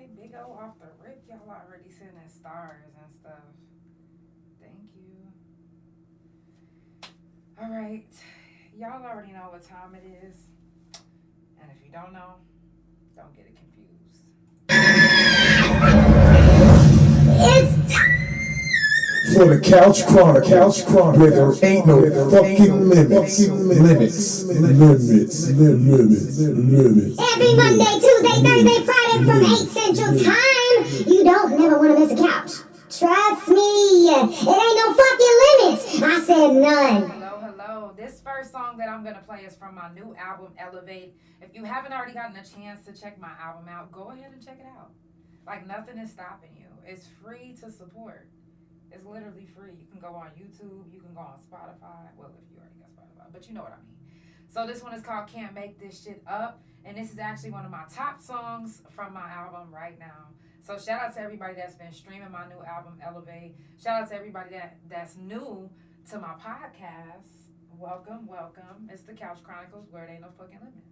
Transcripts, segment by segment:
Okay, big O off the rip. Y'all already sending stars and stuff. Thank you. All right. Y'all already know what time it is. And if you don't know, don't get it confused. It's time for the Couch Chronicles, where there ain't no fucking limits. Every Monday, Tuesday, Thursday, Friday from 8 Central Time. You don't never want to miss a couch. Trust me, it ain't no fucking limits. I said none. Hello. This first song that I'm going to play is from my new album, Elevate. If you haven't already gotten a chance to check my album out, go ahead and check it out. Like, nothing is stopping you. It's free to support. It's literally free. You can go on YouTube. You can go on Spotify. Well, if you already got Spotify, but you know what I mean. So this one is called Can't Make This Shit Up. And this is actually one of my top songs from my album right now. So shout out to everybody that's been streaming my new album, Elevate. Shout out to everybody that's new to my podcast. Welcome. It's the Couch Chronicles, where there ain't no fucking limits.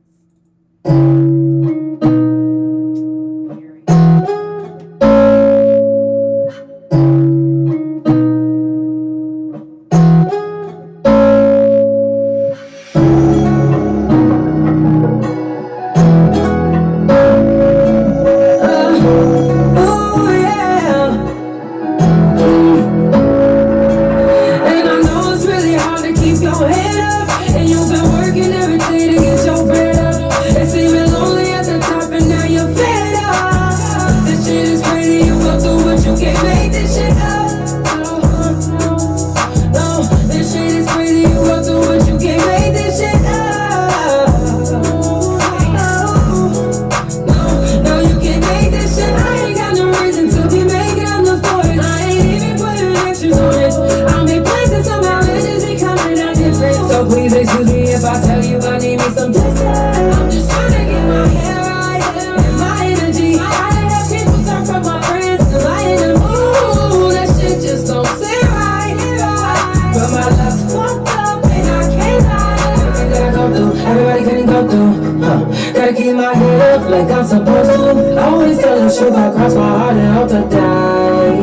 Gotta keep my head up like I'm supposed to. Always tell the truth, I cross my heart and hope to die.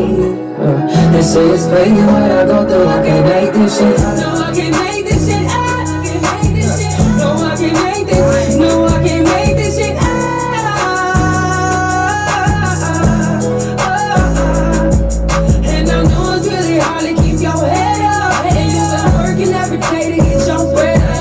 This shit is crazy what I go through. I can't make this shit up. No, I can't make this shit up. No, I can't make this. No, I can't make this shit up. And I know it's really hard to keep your head up. And you've been working every day to get your bread up.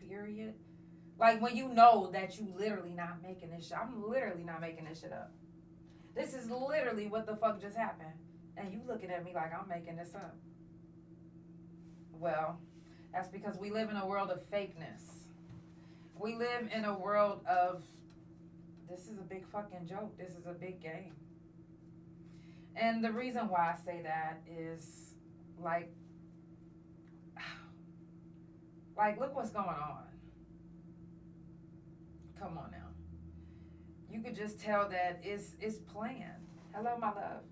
Period. Like when you know that you literally not making this shit. I'm literally not making this shit up. This is literally what the fuck just happened. And you looking at me like I'm making this up. Well, that's because we live in a world of fakeness. We live in a world of, this is a big fucking joke. This is a big game. And the reason why I say that is like, look what's going on. Come on now. You could just tell that it's planned. Hello, my love.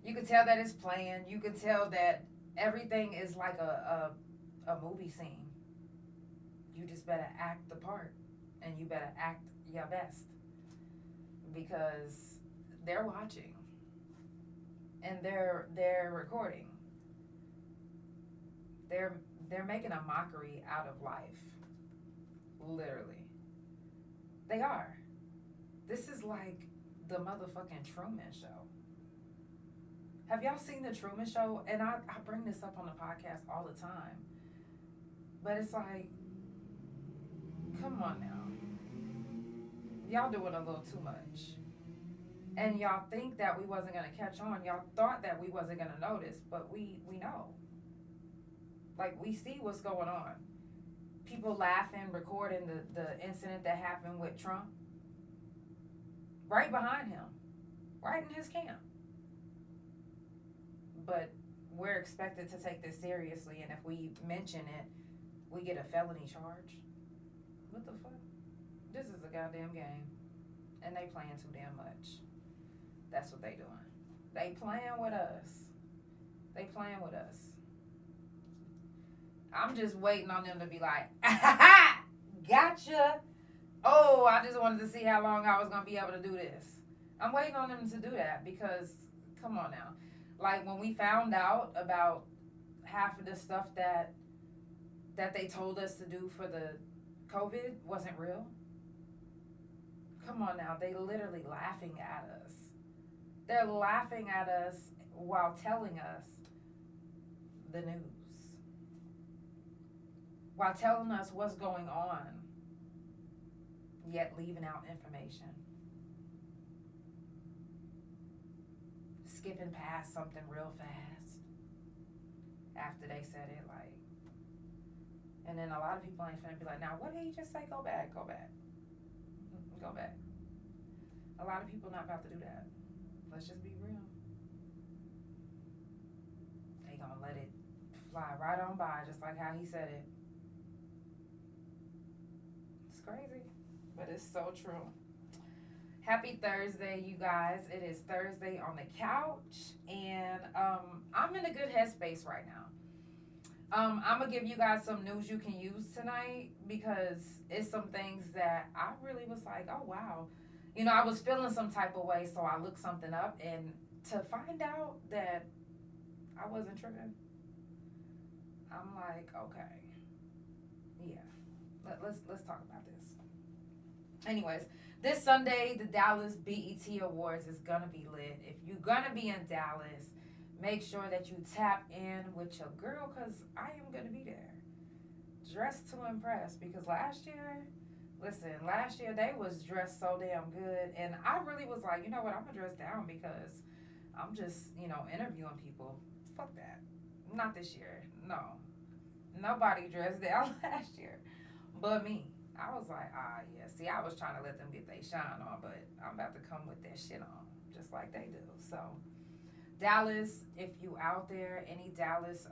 You could tell that it's planned. You could tell that everything is like a movie scene. You just better act the part. And you better act your best. Because they're watching. And they're recording. They're making a mockery out of life. Literally. They are. This is like the motherfucking Truman Show. Have y'all seen the Truman Show? And I bring this up on the podcast all the time. But it's like, come on now. Y'all doing a little too much. And y'all think that we wasn't gonna catch on. Y'all thought that we wasn't gonna notice, but we know. Like, we see what's going on. People laughing, recording the incident that happened with Trump. Right behind him. Right in his camp. But we're expected to take this seriously, and if we mention it, we get a felony charge. What the fuck? This is a goddamn game. And they playing too damn much. That's what they doing. They playing with us. They playing with us. I'm just waiting on them to be like, gotcha. Oh, I just wanted to see how long I was going to be able to do this. I'm waiting on them to do that because, come on now. Like, when we found out about half of the stuff that they told us to do for the COVID wasn't real. Come on now. They literally laughing at us. They're laughing at us while telling us the news. While telling us what's going on, yet leaving out information. Skipping past something real fast after they said it, like, and then a lot of people ain't finna be like, now what did he just say? Go back. A lot of people not about to do that. Let's just be real. They gonna let it fly right on by, just like how he said it. It's crazy, but it's so true. Happy Thursday, you guys. It is Thursday on the couch, and I'm in a good headspace right now. I'm going to give you guys some news you can use tonight because it's some things that I really was like, oh, wow. You know, I was feeling some type of way, so I looked something up, and to find out that I wasn't tripping, I'm like, okay, yeah, let's talk about this. Anyways, this Sunday, the Dallas BET Awards is going to be lit. If you're going to be in Dallas, make sure that you tap in with your girl because I am going to be there. Dressed to impress because last year they was dressed so damn good. And I really was like, you know what, I'm going to dress down because I'm just, interviewing people. Fuck that. Not this year. No. Nobody dressed down last year but me. I was like, yeah. See, I was trying to let them get their shine on, but I'm about to come with that shit on, just like they do. So, Dallas, if you out there, any Dallas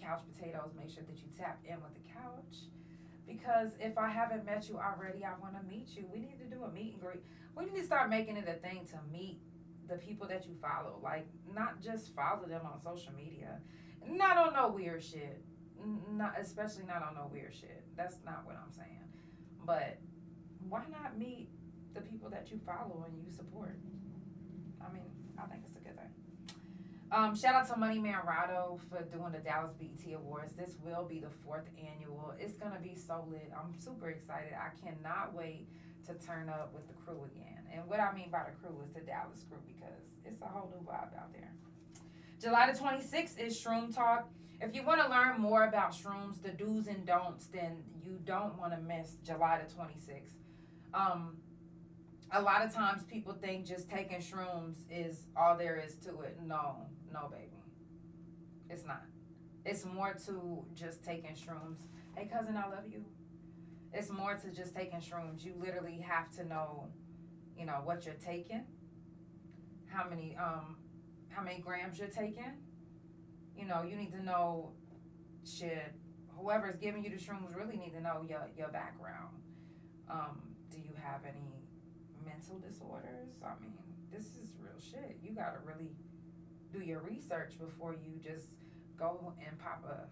couch potatoes, make sure that you tap in with the couch. Because if I haven't met you already, I want to meet you. We need to do a meet and greet. We need to start making it a thing to meet the people that you follow. Like, not just follow them on social media. Not on no weird shit. Especially not on no weird shit. That's not what I'm saying. But why not meet the people that you follow and you support? I mean, I think it's a good thing. Shout out to Money Man Rado for doing the Dallas BET Awards. This will be the 4th annual. It's going to be so lit. I'm super excited. I cannot wait to turn up with the crew again. And what I mean by the crew is the Dallas crew because it's a whole new vibe out there. July the 26th is Shroom Talk. If you want to learn more about shrooms, the do's and don'ts, then you don't want to miss July the 26th. A lot of times people think just taking shrooms is all there is to it. No, baby. It's not. It's more to just taking shrooms. Hey, cousin, I love you. It's more to just taking shrooms. You literally have to know, what you're taking, how many grams you're taking. You need to know, whoever's giving you the shrooms really need to know your background. Do you have any mental disorders? I mean, this is real shit. You gotta really do your research before you just go and pop a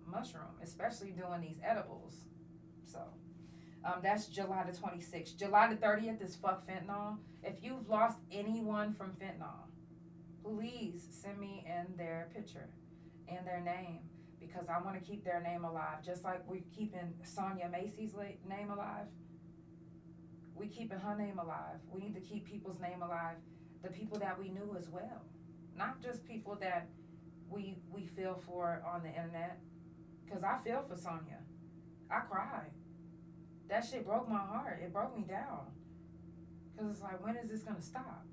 mushroom, especially doing these edibles. So, that's July the 26th. July the 30th is Fuck Fentanyl. If you've lost anyone from fentanyl, please send me in their picture and their name because I want to keep their name alive. Just like we're keeping Sonia Macy's name alive, we keeping her name alive. We need to keep people's name alive, the people that we knew as well, not just people that we feel for on the internet. Because I feel for Sonia. I cried. That shit broke my heart. It broke me down. Because it's like, when is this going to stop?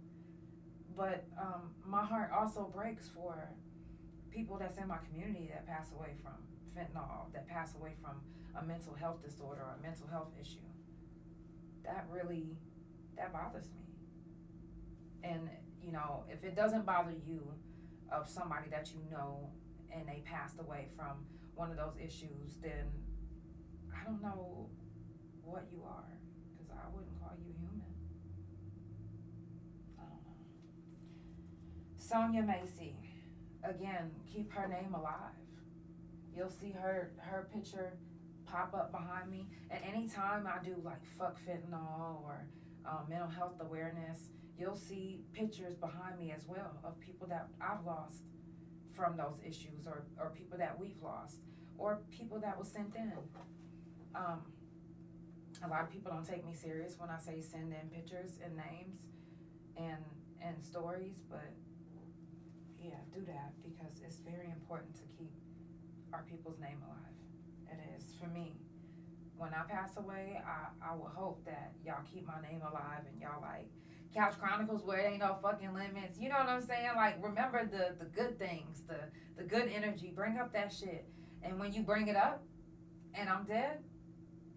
But my heart also breaks for people that's in my community that pass away from fentanyl, that pass away from a mental health disorder or a mental health issue. That bothers me. And, you know, if it doesn't bother you, of somebody that you know and they passed away from one of those issues, then I don't know what you are, because I wouldn't call you human. I don't know. Sonia Macy, again, keep her name alive. You'll see her picture pop up behind me, and anytime I do like fuck fentanyl or mental health awareness, you'll see pictures behind me as well of people that I've lost from those issues, or people that we've lost, or people that was sent in. A lot of people don't take me serious when I say send in pictures and names and stories, but yeah, do that, because it's very important to keep our people's name alive. It is for me. When I pass away, I will hope that y'all keep my name alive and y'all like Couch Chronicles where it ain't no fucking limits. You know what I'm saying? Like, remember the good things, the good energy. Bring up that shit. And when you bring it up and I'm dead,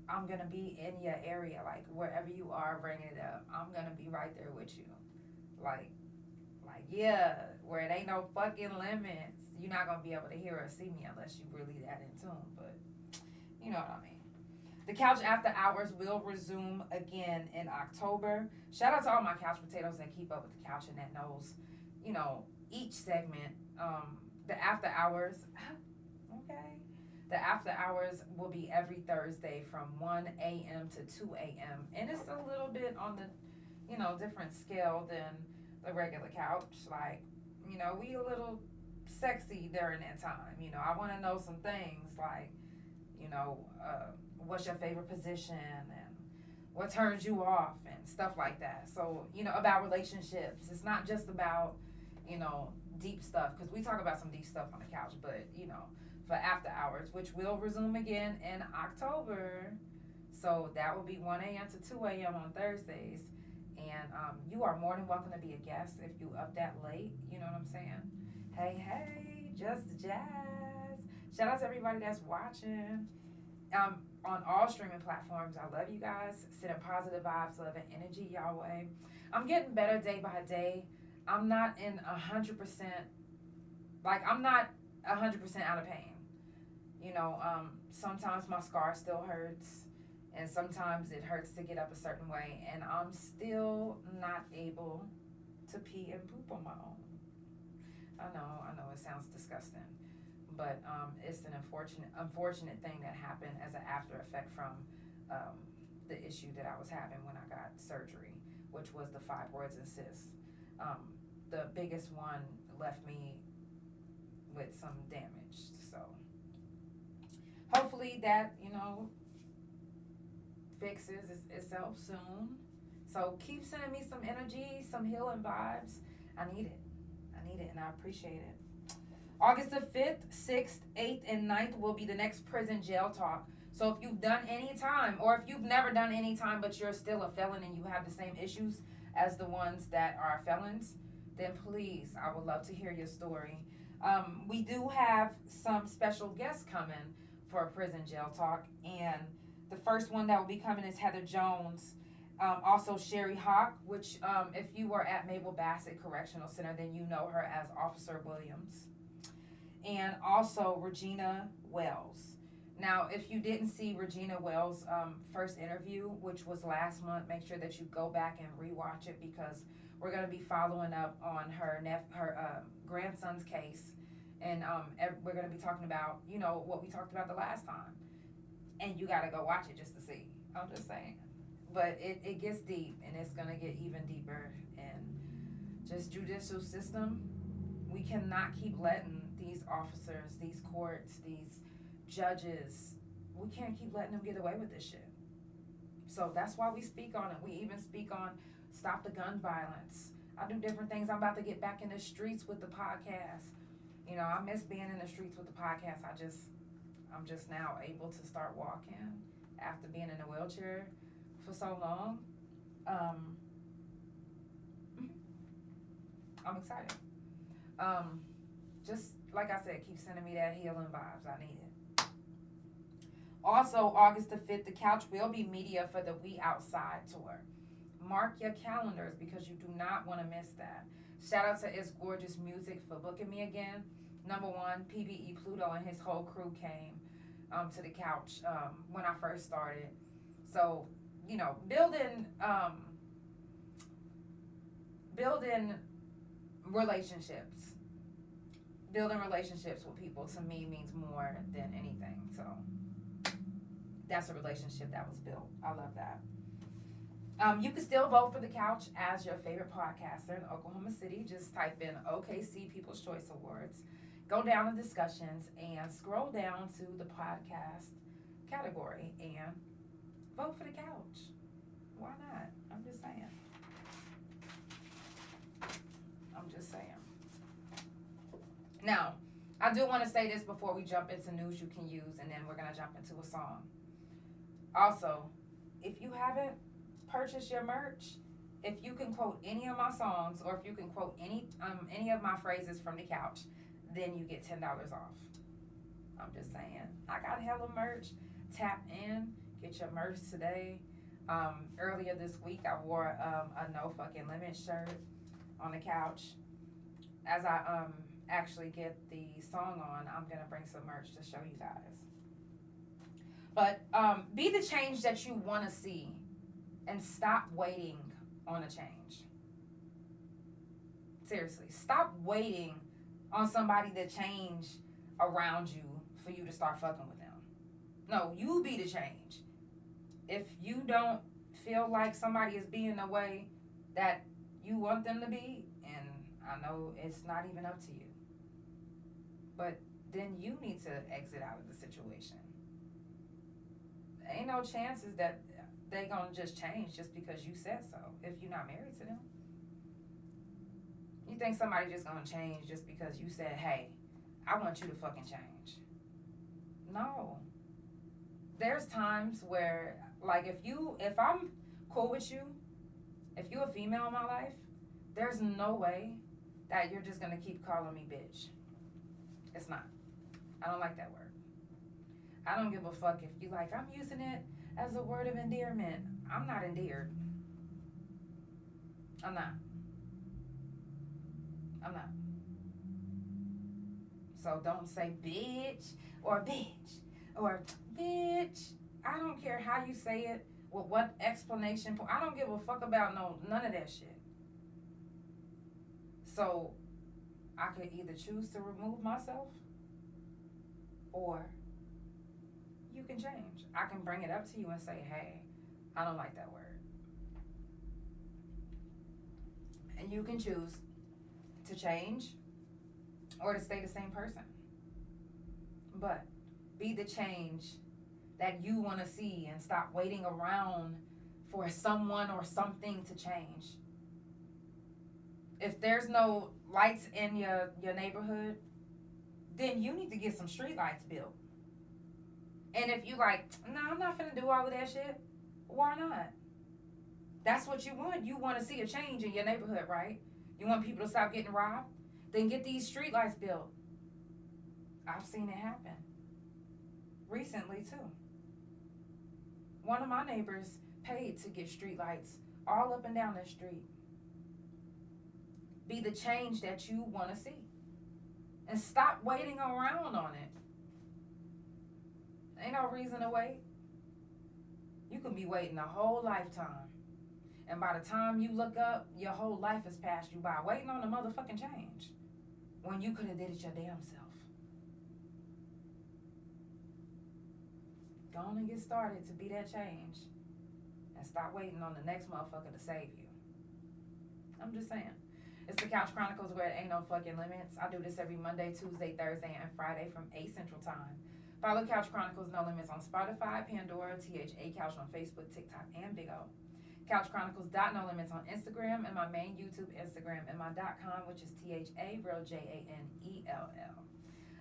I'm going to be in your area. Like, wherever you are bringing it up, I'm going to be right there with you. Like, yeah, where it ain't no fucking limits. You're not going to be able to hear or see me unless you really that in tune. But you know what I mean. The Couch After Hours will resume again in October. Shout out to all my couch potatoes that keep up with the couch and that knows, you know, each segment. The After Hours, okay. The After Hours will be every Thursday from 1 a.m. to 2 a.m. And it's a little bit on the, you know, different scale than the regular couch. Like, you know, we a little sexy during that time. You know, I want to know some things like, you know, what's your favorite position and what turns you off and stuff like that. So, you know, about relationships. It's not just about, you know, deep stuff, because we talk about some deep stuff on the couch, but, you know, for After Hours, which will resume again in October. So that will be 1 a.m. to 2 a.m. on Thursdays. And you are more than welcome to be a guest if you up that late. You know what I'm saying? Hey, just jazz. Shout out to everybody that's watching. On all streaming platforms, I love you guys. Sending positive vibes, love and energy y'all way. I'm getting better day by day. I'm not in 100%, like I'm not 100% out of pain. You know, sometimes my scar still hurts, and sometimes it hurts to get up a certain way, and I'm still not able to pee and poop on my own. I know it sounds disgusting. But it's an unfortunate thing that happened as an after effect from the issue that I was having when I got surgery, which was the fibroids and cysts. The biggest one left me with some damage. So hopefully that, you know, fixes itself soon. So keep sending me some energy, some healing vibes. I need it, and I appreciate it. August the 5th, 6th, 8th, and 9th will be the next prison jail talk. So if you've done any time, or if you've never done any time but you're still a felon and you have the same issues as the ones that are felons, then please, I would love to hear your story. We do have some special guests coming for a prison jail talk, and the first one that will be coming is Heather Jones. Also Sherry Hock, which if you were at Mabel Bassett Correctional Center, then you know her as Officer Williams. And also Regina Wells. Now, if you didn't see Regina Wells' first interview, which was last month, make sure that you go back and rewatch it, because we're going to be following up on her grandson's case. And we're going to be talking about, you know, what we talked about the last time. And you got to go watch it just to see. I'm just saying. But it gets deep, and it's going to get even deeper. And just judicial system, we cannot keep letting these officers, these courts, these judges, we can't keep letting them get away with this shit. So that's why we speak on it. We even speak on stop the gun violence. I do different things. I'm about to get back in the streets with the podcast. You know, I miss being in the streets with the podcast. I'm just now able to start walking after being in a wheelchair for so long. I'm excited. Just like I said, keep sending me that healing vibes. I need it. Also, August the 5th, the Couch will be media for the We Outside tour. Mark your calendars because you do not want to miss that. Shout out to It's Gorgeous Music for booking me again. Number one, PBE Pluto and his whole crew came to the Couch when I first started. So, you know, building relationships. Building relationships with people to me means more than anything. So that's a relationship that was built. I love that. You can still vote for the Couch as your favorite podcaster in Oklahoma City. Just type in OKC People's Choice Awards. Go down to discussions and scroll down to the podcast category and vote for the Couch. Why not? I'm just saying. Now, I do want to say this before we jump into news you can use, and then we're going to jump into a song. Also, if you haven't purchased your merch, if you can quote any of my songs, or if you can quote any of my phrases from the Couch, then you get $10 off. I'm just saying. I got hella merch. Tap in. Get your merch today. Earlier this week, I wore a No Fucking Limits shirt on the Couch. As I actually get the song on, I'm going to bring some merch to show you guys. But be the change that you want to see and stop waiting on a change. Seriously, stop waiting on somebody to change around you for you to start fucking with them. No, you be the change. If you don't feel like somebody is being the way that you want them to be, and I know it's not even up to you, but then you need to exit out of the situation. Ain't no chances that they gonna just change just because you said so if you're not married to them. You think somebody just gonna change just because you said, hey, I want you to fucking change? No. There's times where, like, if I'm cool with you, if you're a female in my life, there's no way that you're just gonna keep calling me bitch. It's not. I don't like that word. I don't give a fuck if you like, I'm using it as a word of endearment. I'm not endeared. I'm not. So don't say bitch or bitch or bitch. I don't care how you say it, with what explanation. I don't give a fuck about none of that shit. So I could either choose to remove myself, or you can change. I can bring it up to you and say, hey, I don't like that word. And you can choose to change or to stay the same person. But be the change that you want to see and stop waiting around for someone or something to change. If there's no lights in your neighborhood, then you need to get some street lights built. And if you like, no, I'm not finna do all of that shit, why not? That's what you want. You want to see a change in your neighborhood, right? You want people to stop getting robbed? Then get these street lights built. I've seen it happen. Recently, too. One of my neighbors paid to get street lights all up and down the street. Be the change that you want to see. And stop waiting around on it. Ain't no reason to wait. You can be waiting a whole lifetime. And by the time you look up, your whole life has passed you by waiting on the motherfucking change. When you could have did it your damn self. Go on and get started to be that change. And stop waiting on the next motherfucker to save you. I'm just saying. It's the Couch Chronicles where it ain't no fucking limits. I do this every Monday, Tuesday, Thursday, and Friday from 8 Central Time. Follow Couch Chronicles No Limits on Spotify, Pandora, THA Couch on Facebook, TikTok, and Big O. CouchChronicles.No Limits on Instagram, and my main YouTube Instagram, and my .com, which is THA, real JANELL.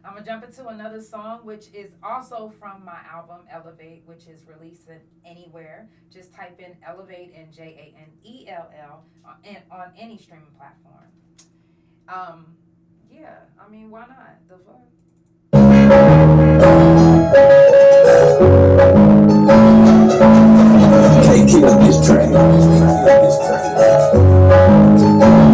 I'm going to jump into another song, which is also from my album, Elevate, which is released anywhere. Just type in Elevate and JANELL on any streaming platform. Yeah, I mean, why not? The fuck? Can't kill this track.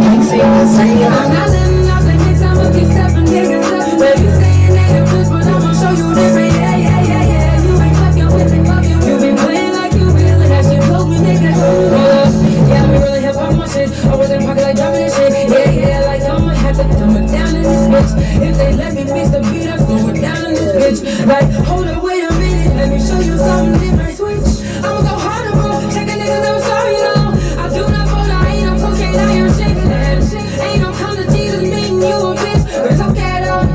Ain't saying the same. I'm not letting off the next time I keep stepping, nigga. Baby, saying they the bitch, but I'ma show you different. Yeah, yeah, yeah, yeah. You ain't fucking with me. You been playing like you real, and that shit blow me, nigga. Hold up. Yeah, I be really hip on my shit. I was in pocket like jumping and shit. Yeah, yeah, like I'ma have to dumb it down in this bitch. If they let me mix the beat, I'm going down in this bitch. Like, hold up, wait a minute, let me show you something different. Switch. I'ma go harder, bro. Check a nigga, I'm sorry, no. I do not vote, I ain't no cocaine, I ain't shaking that. Ain't no come to Jesus, meeting you a bitch. It's okay though,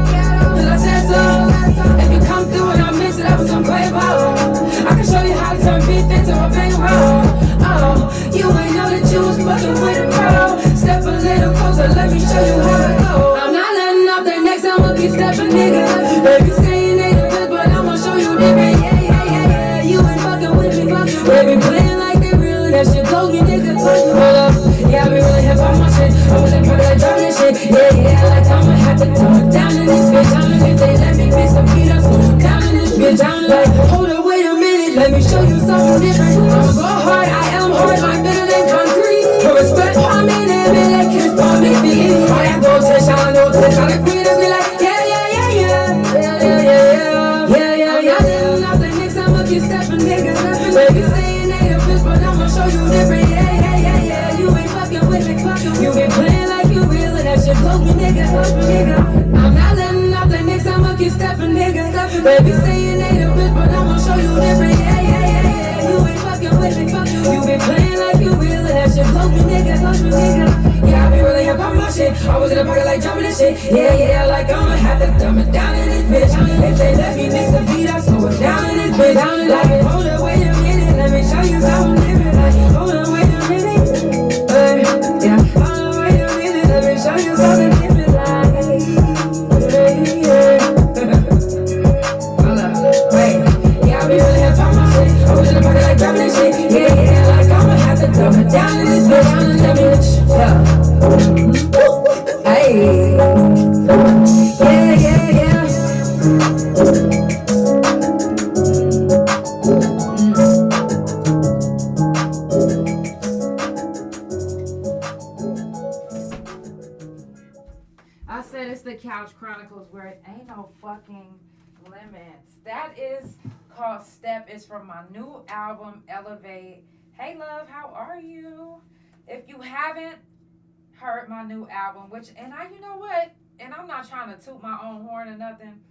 cause I said so. If you come through and I miss it, that was some great power. I can show you how to turn beef into a bankroll. Oh, you ain't know that you was fucking with a pro. Step a little closer, let me show you how to go. I'm not letting off their necks, I'ma keep stepping, nigga. Baby saying they the best, but I'ma show you different. Yeah, yeah, yeah, yeah. You ain't fucking with me. Baby playing like they real, that shit blows me, nigga. Hold up, yeah, I be really hip on my shit. I was in pocket like driving this shit. Yeah, yeah, like I'ma have to dumb it down in this bitch. If they let me mix the beat, I'm going down in this bitch. I'm like, hold up, wait a minute, let me show you something different. I'ma go hard, I am hard, like better than concrete. For respect, I'm in it, man, like kiss on me feet. All that go touch, I know touch, all the queen is be like, yeah, yeah, yeah, yeah, yeah, yeah, yeah, yeah, yeah, yeah. I'm living off the next, I'ma keep stepping, nigga. Baby saying they the bitch, but I'ma show you different. Yeah, yeah, yeah, yeah. You ain't fucking with me. You been playing like you real, and that shit blows me, nigga. I'm not letting off the next, I'ma keep stepping, nigga. Baby saying they the bitch, but I'ma show you different. Yeah, yeah, yeah, yeah. You ain't fucking with me. You been playing like you real, and that shit blows me, nigga. Yeah, I be really up on my shit. I was in the pocket like jumping this shit. Yeah, yeah, like I'ma have to dumb it down in this bitch. If they let me mix the beat, I slow it down in this bitch. Like, hold up, wait a minute, let me show you something different. Like, hold up, wait a minute. Yeah, hold up, wait a minute, let me show you something different. Like, yeah. Hold up, wait. Yeah, I be really hip on my shit. I was in the pocket like dropping this shit. Yeah, yeah, like I'ma have to dumb it down in this bitch. Yeah. Hey. Yeah, yeah, yeah. I said it's the Couch Chronicles where it ain't no fucking limits. That is called Step. It's from my new album, Elevate. Hey, love, how are you? If you haven't heard my new album, you know what? And I'm not trying to toot my own horn or nothing,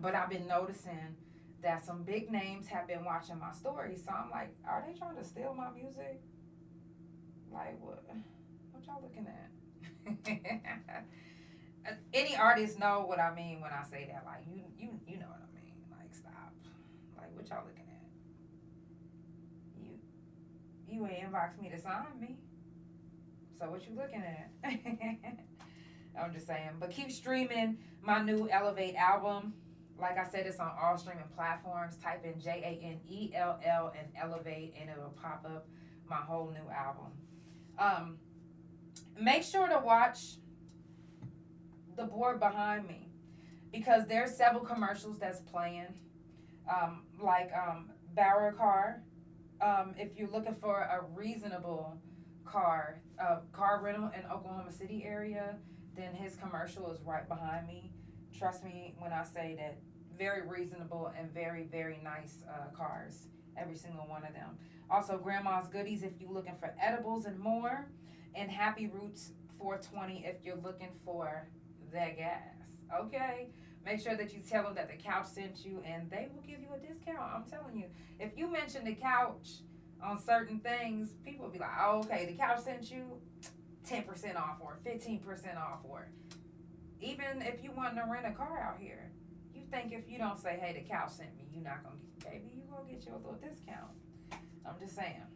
but I've been noticing that some big names have been watching my stories. So I'm like, are they trying to steal my music? Like, what y'all looking at? Any artists know what I mean when I say that. Like, you know what I mean. Like, stop. Like, what y'all looking at? You ain't inboxed me to sign me. So what you looking at? I'm just saying. But keep streaming my new Elevate album. Like I said, it's on all streaming platforms. Type in JANELL and Elevate, and it'll pop up my whole new album. Make sure to watch the board behind me, because there's several commercials that's playing, like Barra Car. If you're looking for a reasonable car rental in Oklahoma City area, then his commercial is right behind me. Trust me when I say that, very reasonable and very, very nice cars, every single one of them. Also, Grandma's Goodies if you're looking for edibles and more, and Happy Roots 420 if you're looking for that gas. Okay? Make sure that you tell them that the couch sent you, and they will give you a discount. I'm telling you. If you mention the couch on certain things, people will be like, oh, okay, the couch sent you 10% off or 15% off. Or even if you want to rent a car out here, you think if you don't say, hey, the couch sent me, you're not going to get, baby, you're going to get your little discount. I'm just saying.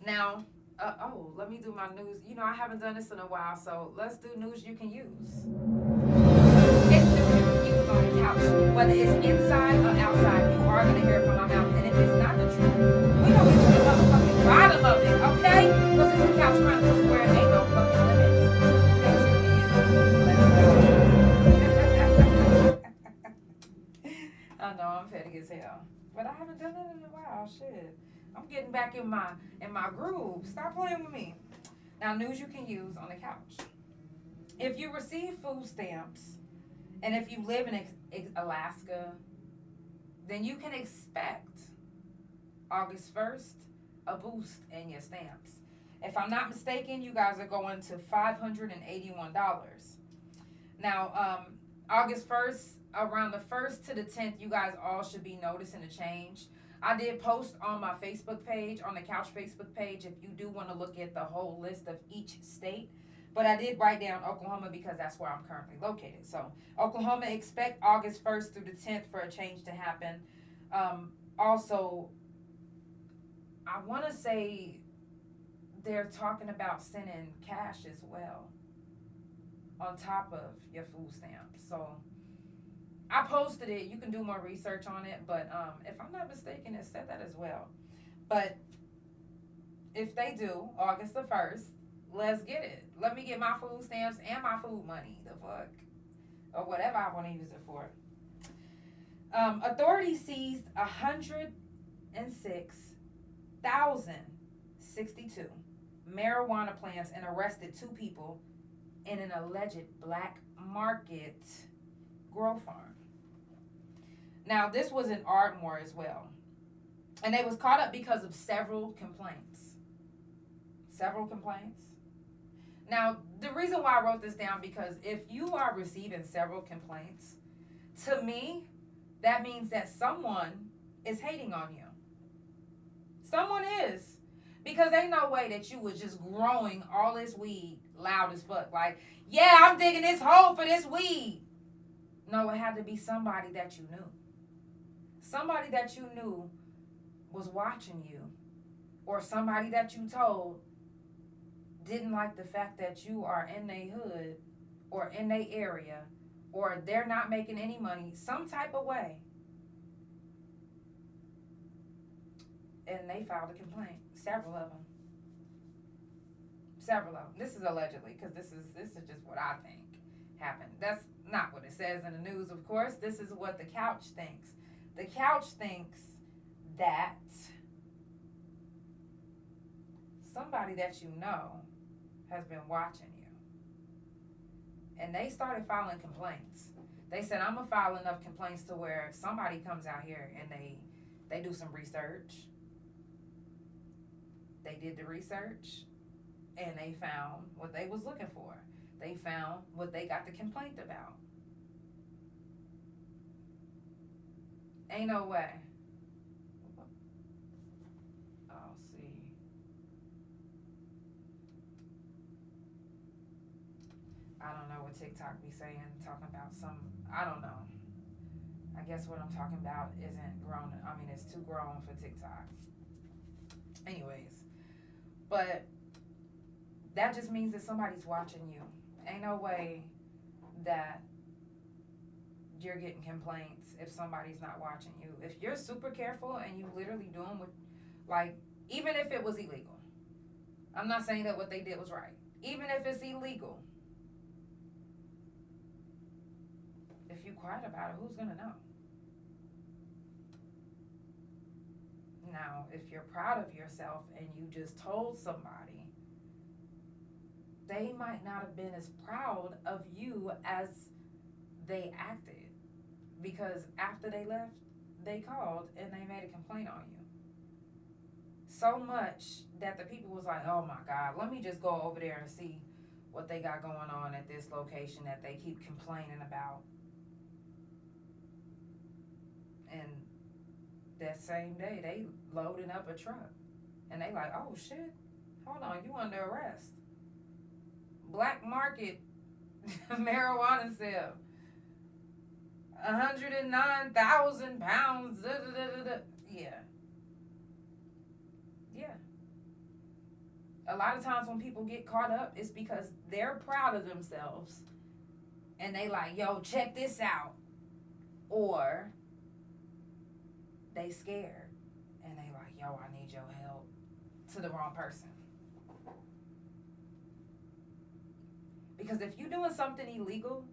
Now, let me do my news. You know, I haven't done this in a while, so let's do news you can use. It's news you can use on the couch. Whether it's inside or outside, you are going to hear it from my mouth. And if it's not the truth, we don't get to the motherfucking bottom of it, okay? Because it's the Couch Chronicles where it ain't no fucking limits. shit. I'm getting back in my groove. Stop playing with me. Now, news you can use on the couch. If you receive food stamps, and if you live in Alaska, then you can expect August 1st a boost in your stamps. If I'm not mistaken, you guys are going to $581. Now, August 1st, around the 1st to the 10th, you guys all should be noticing a change. I did post on my Facebook page, on the Couch Facebook page, if you do want to look at the whole list of each state. But I did write down Oklahoma because that's where I'm currently located. So, Oklahoma, expect August 1st through the 10th for a change to happen. Also, I want to say they're talking about sending cash as well on top of your food stamps. So, I posted it. You can do more research on it, but if I'm not mistaken, it said that as well. But if they do, August the 1st, let's get it. Let me get my food stamps and my food money, the fuck, or whatever I want to use it for. Authorities seized 106,062 marijuana plants and arrested 2 people in an alleged black market grow farm. Now, this was in Ardmore as well. And they was caught up because of several complaints. Now, the reason why I wrote this down, because if you are receiving several complaints, to me, that means that someone is hating on you. Someone is. Because ain't no way that you was just growing all this weed loud as fuck. Like, yeah, I'm digging this hole for this weed. No, it had to be somebody that you knew. Somebody that you knew was watching you. Or somebody that you told didn't like the fact that you are in their hood or in their area, or they're not making any money some type of way. And they filed a complaint. Several of them. This is allegedly, because this is just what I think happened. That's not what it says in the news, of course. This is what the couch thinks. The couch thinks that somebody that you know has been watching you. And they started filing complaints. They said, I'm going to file enough complaints to where somebody comes out here and they do some research. They did the research and they found what they was looking for. They found what they got the complaint about. Ain't no way. I'll see. I don't know what TikTok be saying, talking about I don't know. I guess what I'm talking about isn't grown. I mean, it's too grown for TikTok. Anyways, but that just means that somebody's watching you. Ain't no way that you're getting complaints if somebody's not watching you. If you're super careful and you literally doing what, like, even if it was illegal, I'm not saying that what they did was right. Even if it's illegal, if you're quiet about it, who's gonna know? Now, if you're proud of yourself and you just told somebody, they might not have been as proud of you as they acted. Because after they left, they called and they made a complaint on you. So much that the people was like, oh my God, let me just go over there and see what they got going on at this location that they keep complaining about. And that same day, they loading up a truck. And they like, oh shit, hold on, you under arrest. Black market marijuana sale. 109,000 pounds. Yeah. A lot of times when people get caught up, it's because they're proud of themselves. And they like, yo, check this out. Or they scared. And they like, yo, I need your help. To the wrong person. Because if you're doing something illegal,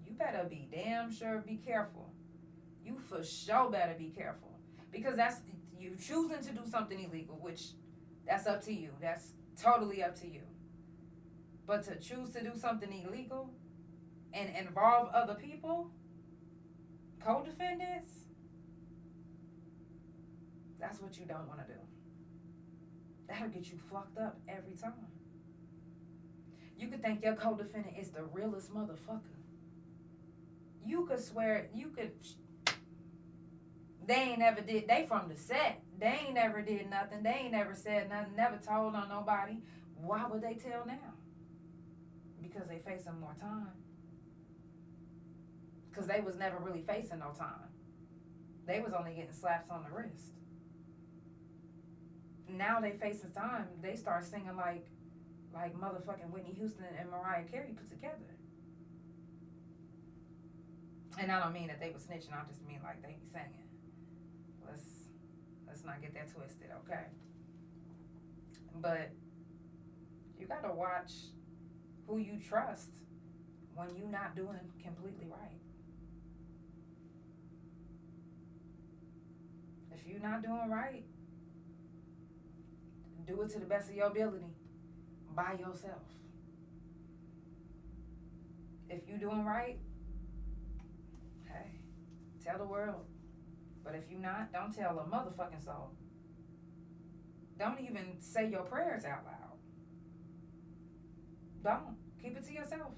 you better be damn sure be careful. You for sure better be careful. Because you choosing to do something illegal, which that's up to you. That's totally up to you. But to choose to do something illegal and involve other people, co-defendants, that's what you don't want to do. That'll get you fucked up every time. You could think your co-defendant is the realest motherfucker. You could swear, they ain't never did, they from the set. They ain't never did nothing. They ain't never said nothing, never told on nobody. Why would they tell now? Because they facing more time. Because they was never really facing no time. They was only getting slaps on the wrist. Now they facing time. They start singing like motherfucking Whitney Houston and Mariah Carey put together. And I don't mean that they was snitching. I just mean like they be singing. Let's not get that twisted, okay? But you gotta watch who you trust when you not doing completely right. If you're not doing right, do it to the best of your ability by yourself. If you doing right, hey, tell the world. But if you not, don't tell a motherfucking soul. Don't even say your prayers out loud. Don't. Keep it to yourself.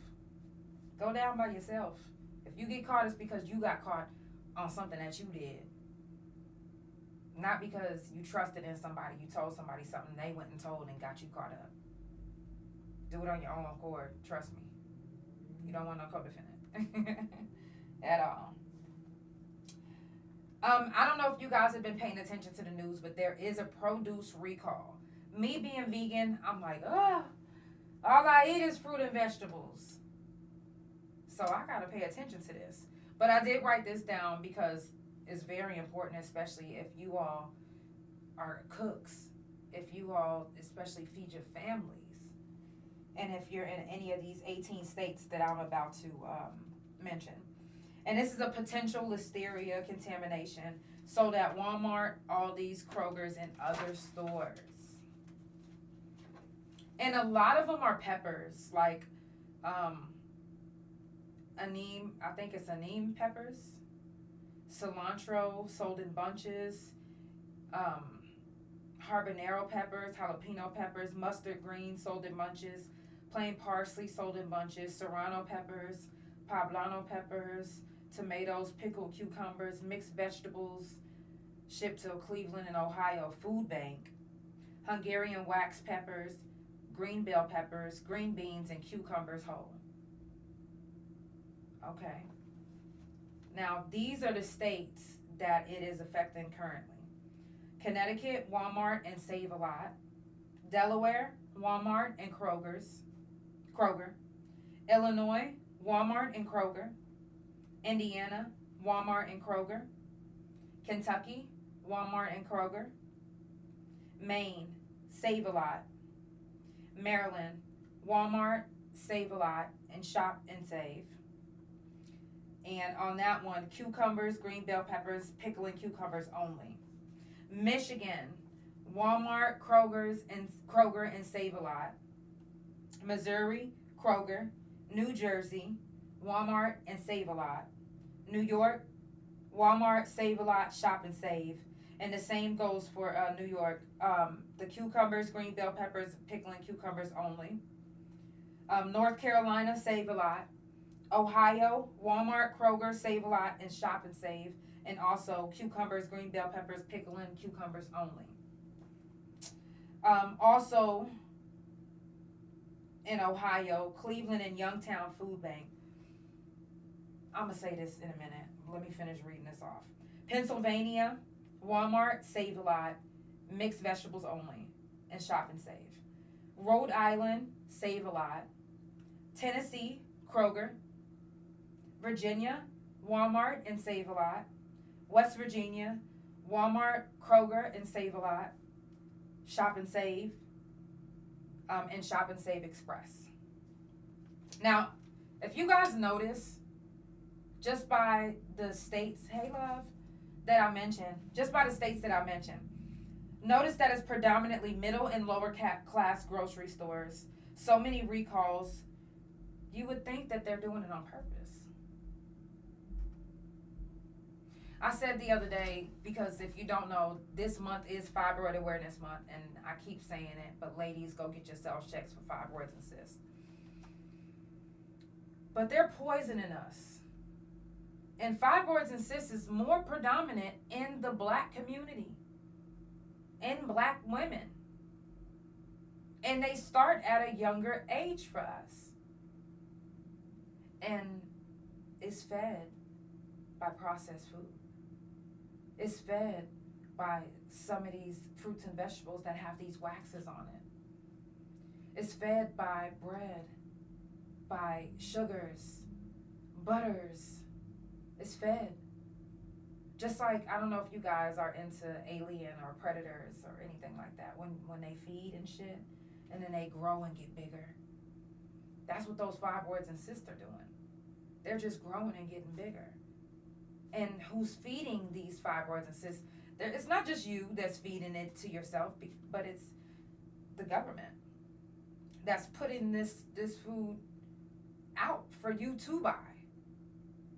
Go down by yourself. If you get caught, it's because you got caught on something that you did. Not because you trusted in somebody, you told somebody something they went and told and got you caught up. Do it on your own accord, trust me. You don't want no co-defendant at all. I don't know if you guys have been paying attention to the news, but there is a produce recall. Me being vegan, I'm like, all I eat is fruit and vegetables. So I gotta pay attention to this. But I did write this down because it's very important, especially if you all are cooks, if you all especially feed your families, and if you're in any of these 18 states that I'm about to mention. And this is a potential listeria contamination sold at Walmart, Aldi's, Kroger's, and other stores. And a lot of them are peppers, like aneme, I think it's aneme peppers, cilantro sold in bunches, habanero peppers, jalapeno peppers, mustard green sold in bunches, plain parsley sold in bunches, serrano peppers, poblano peppers, tomatoes, pickled cucumbers, mixed vegetables shipped to Cleveland and Ohio food bank, Hungarian wax peppers, green bell peppers, green beans, and cucumbers whole. Okay. Now, these are the states that it is affecting currently. Connecticut, Walmart and Save-A-Lot. Delaware, Walmart and Kroger. Illinois, Walmart and Kroger. Indiana, Walmart and Kroger. Kentucky, Walmart and Kroger. Maine, Save-A-Lot. Maryland, Walmart, Save-A-Lot, and Shop and Save. And on that one, cucumbers, green bell peppers, pickle and cucumbers only. Michigan, Walmart, Kroger, and Save-A-Lot. Missouri, Kroger. New Jersey, Walmart and Save-A-Lot. New York, Walmart, Save-A-Lot, Shop and Save. And the same goes for New York. The cucumbers, green bell peppers, pickle and cucumbers only. North Carolina, Save-A-Lot. Ohio, Walmart, Kroger, Save-A-Lot, and Shop and Save. And also cucumbers, green bell peppers, pickle and cucumbers only. Also in Ohio, Cleveland and Youngtown Food Bank. I'm going to say this in a minute. Let me finish reading this off. Pennsylvania, Walmart, Save-A-Lot, mixed vegetables only, and Shop and Save. Rhode Island, Save-A-Lot. Tennessee, Kroger. Virginia, Walmart and Save-A-Lot. West Virginia, Walmart, Kroger, and Save-A-Lot. Shop and Save, and Shop and Save Express. Now, if you guys notice, just by the states, hey love, that I mentioned, just by the states that I mentioned, notice that it's predominantly middle and lower class grocery stores. So many recalls. You would think that they're doing it on purpose. I said the other day, because if you don't know, this month is Fibroid Awareness Month, and I keep saying it, but ladies, go get yourselves checks for fibroids and cysts. But they're poisoning us. And fibroids and cysts is more predominant in the black community, in black women. And they start at a younger age for us. And it's fed by processed food. It's fed by some of these fruits and vegetables that have these waxes on it. It's fed by bread, by sugars, butters. It's fed. Just like, I don't know if you guys are into Alien or Predators or anything like that. When they feed and shit, and then they grow and get bigger. That's what those fibroids and cysts are doing. They're just growing and getting bigger. And who's feeding these fibroids and cysts? It's not just you that's feeding it to yourself, but it's the government that's putting this food out for you to buy.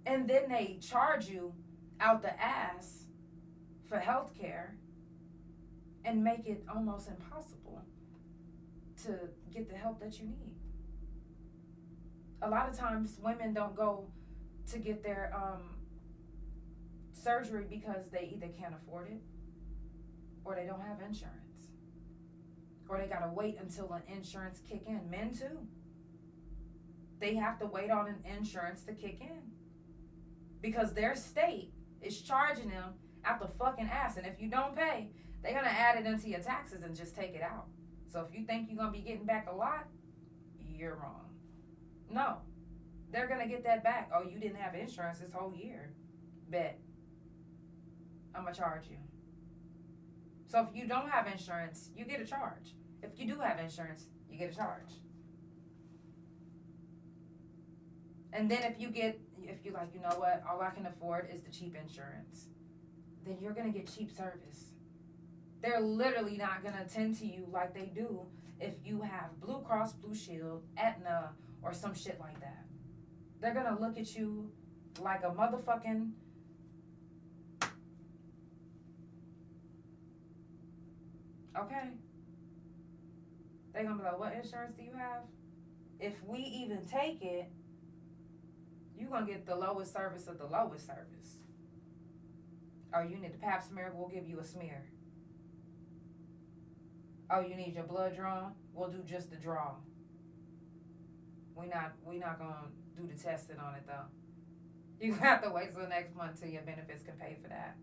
And then they charge you out the ass for health care and make it almost impossible to get the help that you need. A lot of times women don't go to get their surgery because they either can't afford it or they don't have insurance, or they gotta wait until an insurance kick in. Men too. They have to wait on an insurance to kick in because their state is charging them out the fucking ass. And if you don't pay, they're gonna add it into your taxes and just take it out. So if you think you're gonna be getting back a lot, you're wrong. No, they're gonna get that back. Oh, you didn't have insurance this whole year. Bet. I'm gonna charge you. So if you don't have insurance, you get a charge. If you do have insurance, you get a charge. And then if you're like, you know what, all I can afford is the cheap insurance, then you're gonna get cheap service. They're literally not gonna attend to you like they do if you have Blue Cross Blue Shield, Aetna, or some shit like that. They're gonna look at you like a motherfucking okay. They're gonna be like, what insurance do you have? If we even take it, you're gonna get the lowest service of the lowest service. Oh, you need the pap smear, we'll give you a smear. Oh, you need your blood drawn? We'll do just the draw. We not gonna do the testing on it though. You have to wait till the next month till your benefits can pay for that.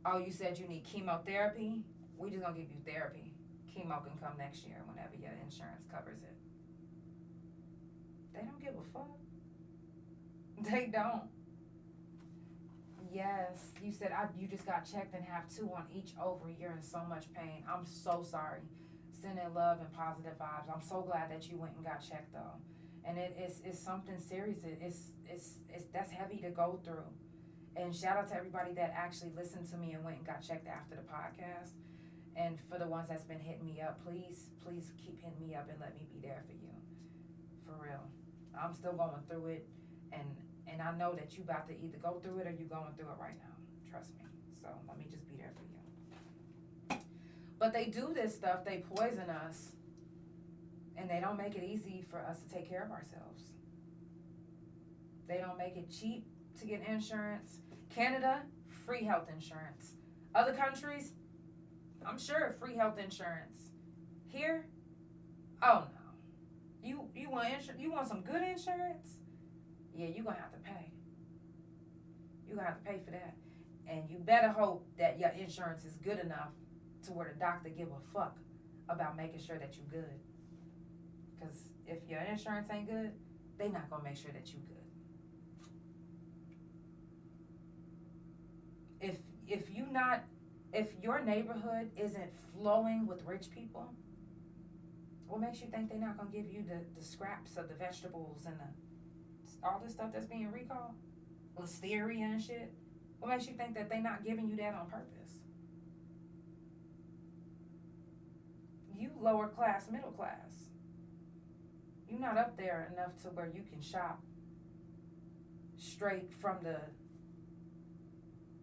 Oh, you said you need chemotherapy? We just gonna give you therapy. Chemo can come next year whenever your insurance covers it. They don't give a fuck. They don't. Yes, you said you just got checked and have 2 on each ovary. You're in so much pain. I'm so sorry. Sending love and positive vibes. I'm so glad that you went and got checked though. And it's something serious. It's that's heavy to go through. And shout out to everybody that actually listened to me and went and got checked after the podcast. And for the ones that's been hitting me up, please keep hitting me up and let me be there for you. For real. I'm still going through it, and I know that you about to either go through it or you're going through it right now. Trust me. So let me just be there for you. But they do this stuff, they poison us, and they don't make it easy for us to take care of ourselves. They don't make it cheap to get insurance. Canada, free health insurance. Other countries, I'm sure free health insurance. Here, oh no. You want insurance? You want some good insurance? Yeah, you're gonna have to pay. You're gonna have to pay for that. And you better hope that your insurance is good enough to where the doctor give a fuck about making sure that you're good. Because if your insurance ain't good, they not gonna make sure that you're good. If your neighborhood isn't flowing with rich people, what makes you think they're not gonna give you the scraps of the vegetables and all this stuff that's being recalled? listeria and shit? What makes you think that they not giving you that on purpose? You lower class, middle class. You're not up there enough to where you can shop straight from the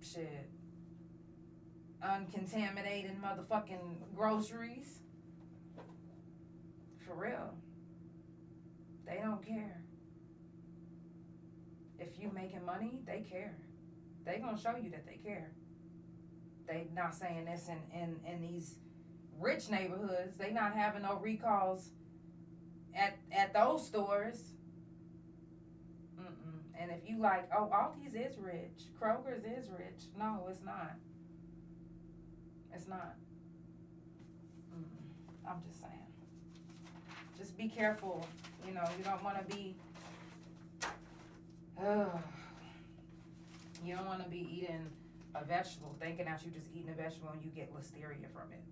shit uncontaminated motherfucking groceries. For real. They don't care. If you making money, they care. They gonna show you that they care. They not saying this in these rich neighborhoods. They not having no recalls at those stores. And if you like, oh, Aldi's is rich, Kroger's is rich. No, it's not. It's not. I'm just saying. Just be careful. You know, you don't want to be. You don't want to be eating a vegetable, thinking that you're just eating a vegetable and you get listeria from it.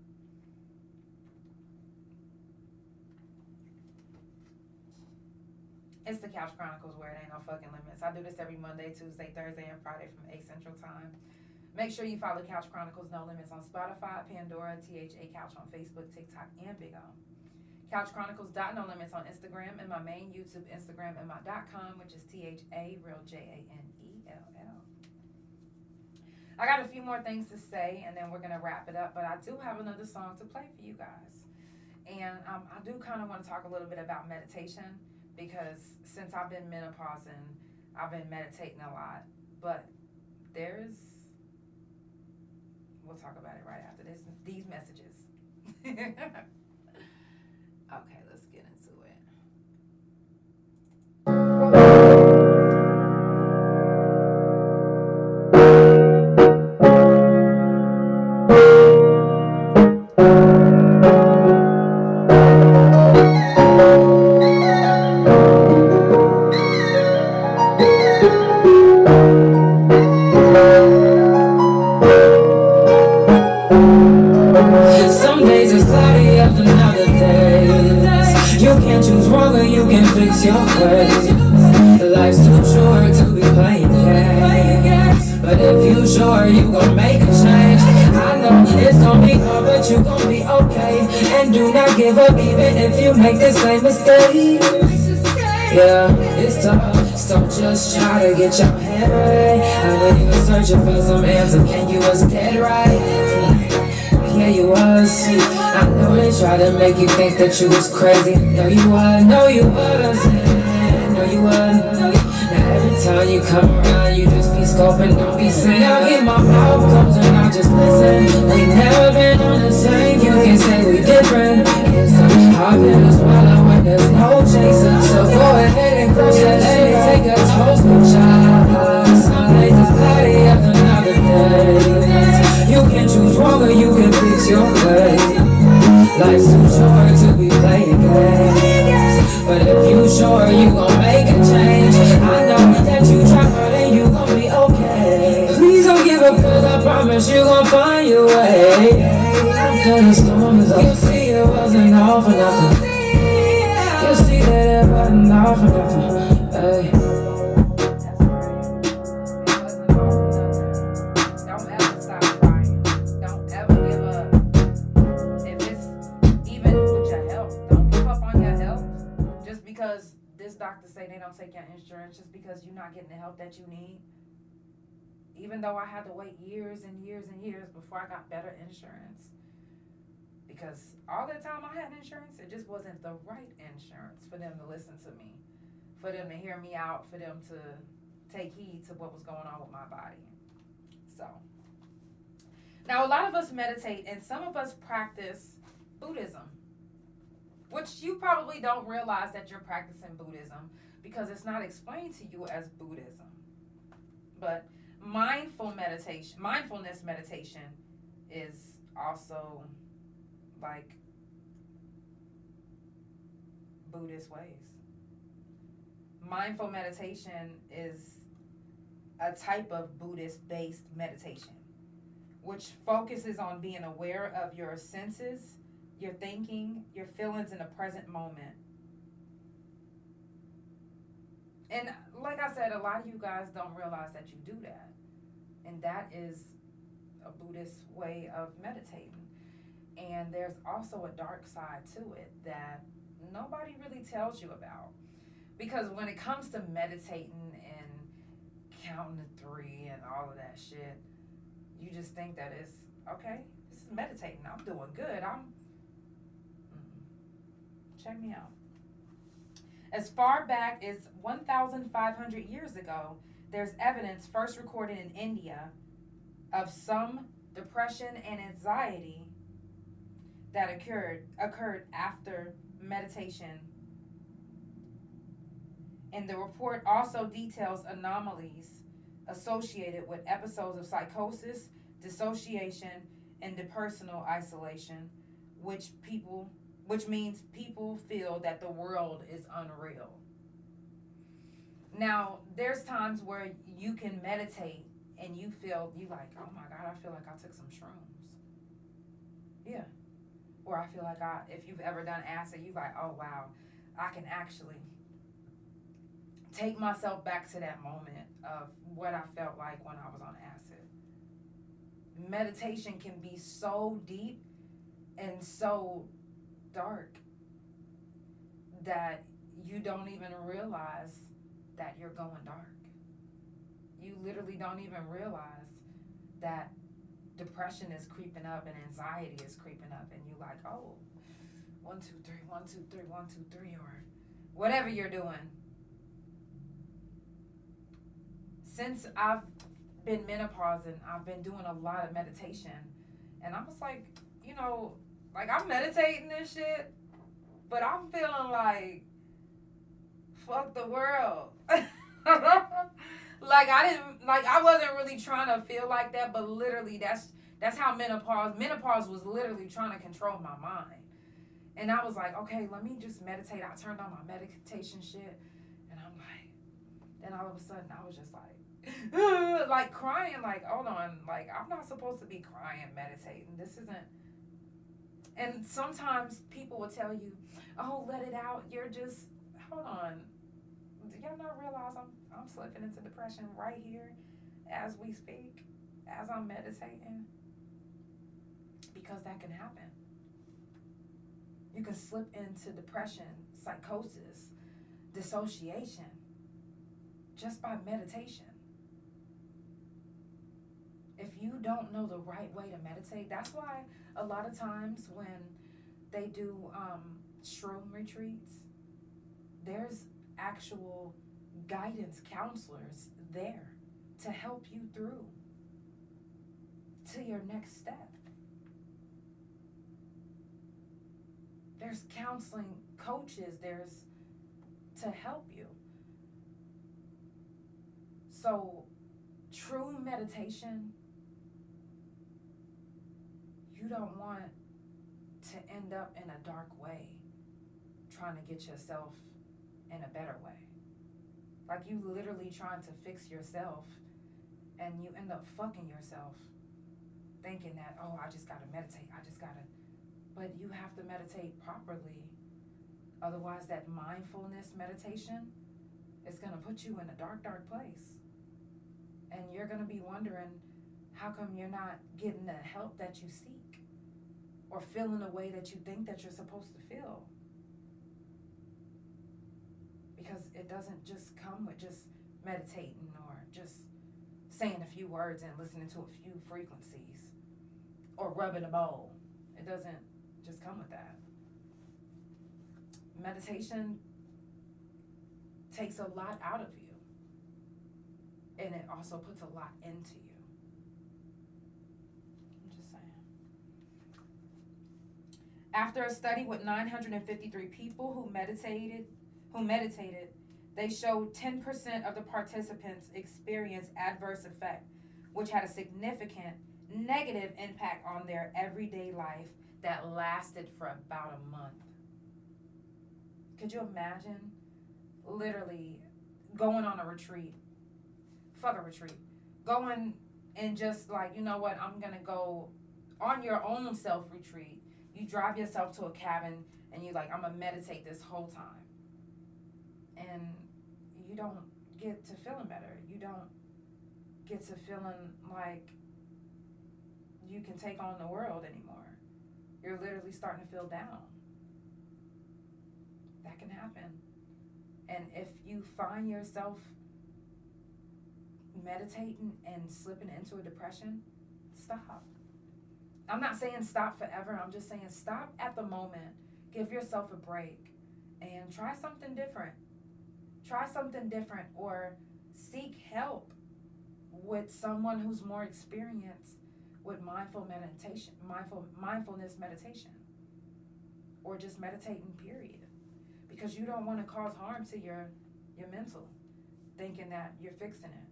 It's the Couch Chronicles where it ain't no fucking limits. I do this every Monday, Tuesday, Thursday, and Friday from 8 Central Time. Make sure you follow Couch Chronicles No Limits on Spotify, Pandora, THA Couch on Facebook, TikTok, and Big O. CouchChronicles.No Limits on Instagram, and my main YouTube Instagram, and my .com, which is THA Real JANELL. I got a few more things to say, and then we're gonna wrap it up. But I do have another song to play for you guys, and I do kind of want to talk a little bit about meditation, because since I've been menopausing, I've been meditating a lot. But we'll talk about it right after these messages. Okay, let's get into it. Some days it's cloudy after another days. You can choose wrong or you can fix your ways. Life's too short to be playing games. But if you sure you gon' make a change, I know it's gon' be hard, but you gon' be okay. And do not give up even if you make the same mistake. Yeah, it's tough, so just try to get your head right. And when you were searching for some answers, and you was dead right. Yeah, you was. I know they tried to make you think that you was crazy. No, you was. No, you was. No, you was. Now every time you come around, you just be scoping, don't be saying. I get my mouth closed and I just listen. We never been on the same. You can say we different. It's hard to swallow when there's no chaser. So go ahead and close your let me take a toast, my child. Some days it's cloudy after another day. You can choose wrong or you can fix your way. Life's too short to be playing games. But if you sure you gon' make a change, I know that you try hard and you gon' be okay. Please don't give up, cause I promise you gon' find your way. After the storm is up, you see it wasn't all for nothing. You see that it wasn't all for nothing. Hey. Doctors say they don't take your insurance just because you're not getting the help that you need. Even though I had to wait years and years and years before I got better insurance, because all the time I had insurance, it just wasn't the right insurance for them to listen to me, for them to hear me out, for them to take heed to what was going on with my body. So now a lot of us meditate and some of us practice Buddhism, which you probably don't realize that you're practicing Buddhism because it's not explained to you as Buddhism. But mindfulness meditation is also like Buddhist ways. Mindful meditation is a type of Buddhist-based meditation, which focuses on being aware of your senses, your thinking, your feelings in the present moment. And like I said, a lot of you guys don't realize that you do that. And that is a Buddhist way of meditating. And there's also a dark side to it that nobody really tells you about. Because when it comes to meditating and counting to 3 and all of that shit, you just think that it's, okay, this is meditating. I'm doing good. Check me out. As far back as 1,500 years ago, there's evidence first recorded in India of some depression and anxiety that occurred after meditation. And the report also details anomalies associated with episodes of psychosis, dissociation, and depersonal isolation, which means people feel that the world is unreal. Now, there's times where you can meditate and you like, oh my God, I feel like I took some shrooms. Yeah. Or I feel like if you've ever done acid, you like, oh wow, I can actually take myself back to that moment of what I felt like when I was on acid. Meditation can be so deep and so dark that you don't even realize that you're going dark. You literally don't even realize that depression is creeping up and anxiety is creeping up, and you're like, oh, 1, 2, 3, 1, 2, 3, 1, 2, 3, or whatever you're doing. Since I've been menopausing, I've been doing a lot of meditation, and I'm just like, like I'm meditating and shit, but I'm feeling like, fuck the world. I wasn't really trying to feel like that, but literally that's how menopause was literally trying to control my mind. And I was like, okay, let me just meditate. I turned on my meditation shit, and I'm like, then all of a sudden I was just like, like crying, like, hold on, like I'm not supposed to be crying, meditating. This isn't. And sometimes people will tell you, oh, let it out. You're just, hold on. Do y'all not realize I'm slipping into depression right here as we speak, as I'm meditating? Because that can happen. You can slip into depression, psychosis, dissociation, just by meditation. If you don't know the right way to meditate, that's why a lot of times when they do shroom retreats, there's actual guidance counselors there to help you through to your next step. There's counseling coaches, there's to help you. So true meditation, you don't want to end up in a dark way trying to get yourself in a better way. Like you literally trying to fix yourself and you end up fucking yourself thinking that, oh, I just gotta meditate, but you have to meditate properly. Otherwise that mindfulness meditation is gonna put you in a dark, dark place. And you're gonna be wondering, how come you're not getting the help that you seek or feeling the way that you think that you're supposed to feel? Because it doesn't just come with just meditating or just saying a few words and listening to a few frequencies or rubbing a bowl. It doesn't just come with that. Meditation takes a lot out of you, and it also puts a lot into you. I'm just saying. After a study with 953 people who meditated, they showed 10% of the participants experienced adverse effect, which had a significant negative impact on their everyday life that lasted for about a month. Could you imagine literally going on a retreat, fuck a retreat, going and just like, you know what, I'm gonna go on your own self-retreat. You drive yourself to a cabin and you're like, I'm gonna meditate this whole time. And you don't get to feeling better. You don't get to feeling like you can take on the world anymore. You're literally starting to feel down. That can happen. And if you find yourself meditating and slipping into a depression, stop. I'm not saying stop forever. I'm just saying stop at the moment. Give yourself a break and try something different. Try something different, or seek help with someone who's more experienced with mindfulness meditation, or just meditating, period. Because you don't want to cause harm to your mental, thinking that you're fixing it.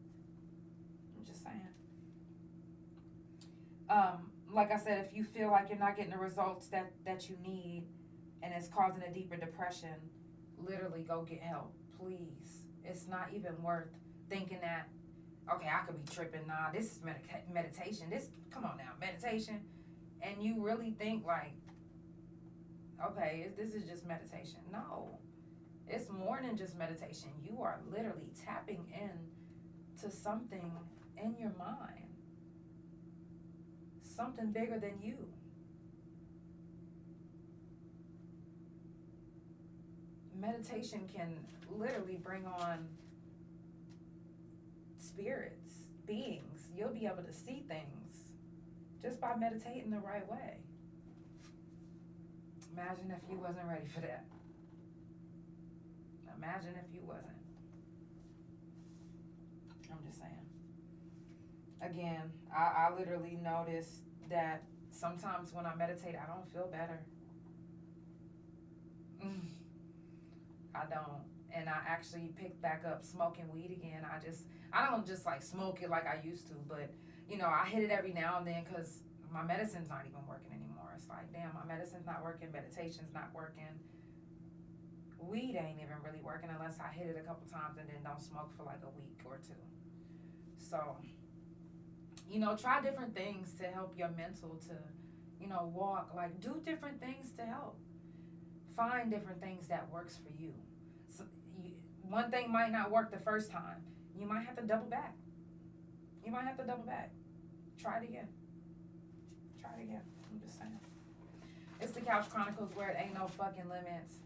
I'm just saying. Like I said, if you feel like you're not getting the results that you need and it's causing a deeper depression, literally go get help, please. It's not even worth thinking that, okay, I could be tripping. Nah, this is meditation. Come on now, meditation. And you really think like, okay, this is just meditation. No, it's more than just meditation. You are literally tapping in to something in your mind. Something bigger than you. Meditation can literally bring on spirits, beings. You'll be able to see things just by meditating the right way. Imagine if you wasn't ready for that. Imagine if you wasn't. I'm just saying. Again, I literally noticed that sometimes when I meditate, I don't feel better. I don't. And I actually picked back up smoking weed again. I don't just like smoke it like I used to, but I hit it every now and then because my medicine's not even working anymore. It's like, damn, my medicine's not working, meditation's not working. Weed ain't even really working unless I hit it a couple times and then don't smoke for like a week or two. So, try different things to help your mental to, walk. Like, do different things to help. Find different things that works for you. So one thing might not work the first time. You might have to double back. Try it again. I'm just saying. It's the Couch Chronicles, where it ain't no fucking limits.